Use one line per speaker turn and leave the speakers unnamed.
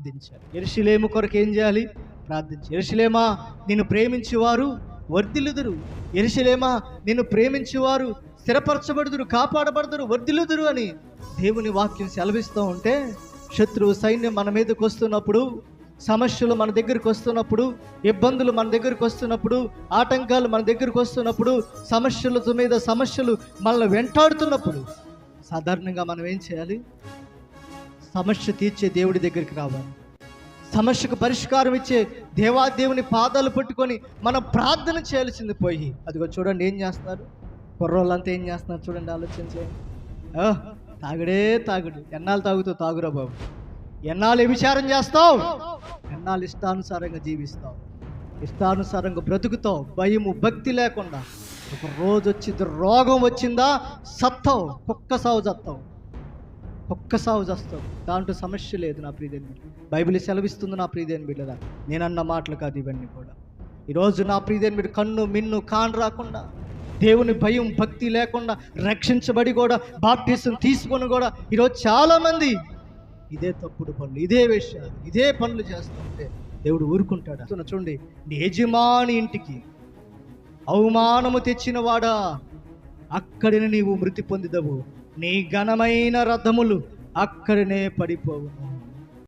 ప్రార్థించాలి. యెరూషలేము కొరకు ఏం చేయాలి? ప్రార్థించాలి. యెరూషలేమా, నిన్ను ప్రేమించేవారు వర్ధిల్లుదురు. యెరూషలేమా, నిన్ను ప్రేమించేవారు స్థిరపరచబడుదురు, కాపాడబడుదురు, వర్ధిల్లుదురు అని దేవుని వాక్యం సెలవిస్తూ ఉంటే, శత్రువు సైన్యం మన మీదకి వస్తున్నప్పుడు, సమస్యలు మన దగ్గరికి వస్తున్నప్పుడు, ఇబ్బందులు మన దగ్గరికి వస్తున్నప్పుడు, ఆటంకాలు మన దగ్గరికి వస్తున్నప్పుడు, సమస్యలతో మీద సమస్యలు మనల్ని వెంటాడుతున్నప్పుడు సాధారణంగా మనం ఏం చేయాలి? సమస్య తీర్చే దేవుడి దగ్గరికి రావాలి. సమస్యకు పరిష్కారం ఇచ్చే దేవాదేవుని పాదాలు పట్టుకొని మనం ప్రార్థన చేయాల్సింది పోయి, అదిగో చూడండి ఏం చేస్తున్నారు కుర్రోళ్ళంతా, ఏం చేస్తున్నారు చూడండి, ఆలోచించండి. తాగుడే తాగుడు. ఎన్నాళ్ళు తాగుతావు? తాగురా బాబు. ఎన్నాళ్ళు విచారం చేస్తావు? ఎన్నాళ్ళు ఇష్టానుసారంగా జీవిస్తావు, ఇష్టానుసారంగా బ్రతుకుతావు, భయము భక్తి లేకుండా. ఒక రోజు వచ్చింది, రోగం వచ్చిందా సత్తావు, కుక్క సావు చస్తావు, ఒక్క సావు చేస్తావు. దాంట్లో సమస్య లేదు నా ప్రియదేని బిడ్డ. బైబిల్ సెలవిస్తుంది నా ప్రియదేని బిడ్డరా, నేనన్న మాటలు కాదు ఇవన్నీ కూడా. ఈరోజు నా ప్రియదేని బిడ్డ కన్ను మిన్ను కాన్ రాకుండా, దేవుని భయం భక్తి లేకుండా, రక్షించబడి కూడా బాప్టిజం తీసుకొని కూడా ఈరోజు చాలామంది ఇదే తప్పుడు పనులు, ఇదే విషయాలు, ఇదే పనులు చేస్తుంటే దేవుడు ఊరుకుంటాడు? చూడండి, నీ యజమాని ఇంటికి అవమానము తెచ్చిన వాడా, అక్కడిని నీవు మృతి పొందిదవు, నీ ఘనమైన రథములు అక్కడనే పడిపోవును.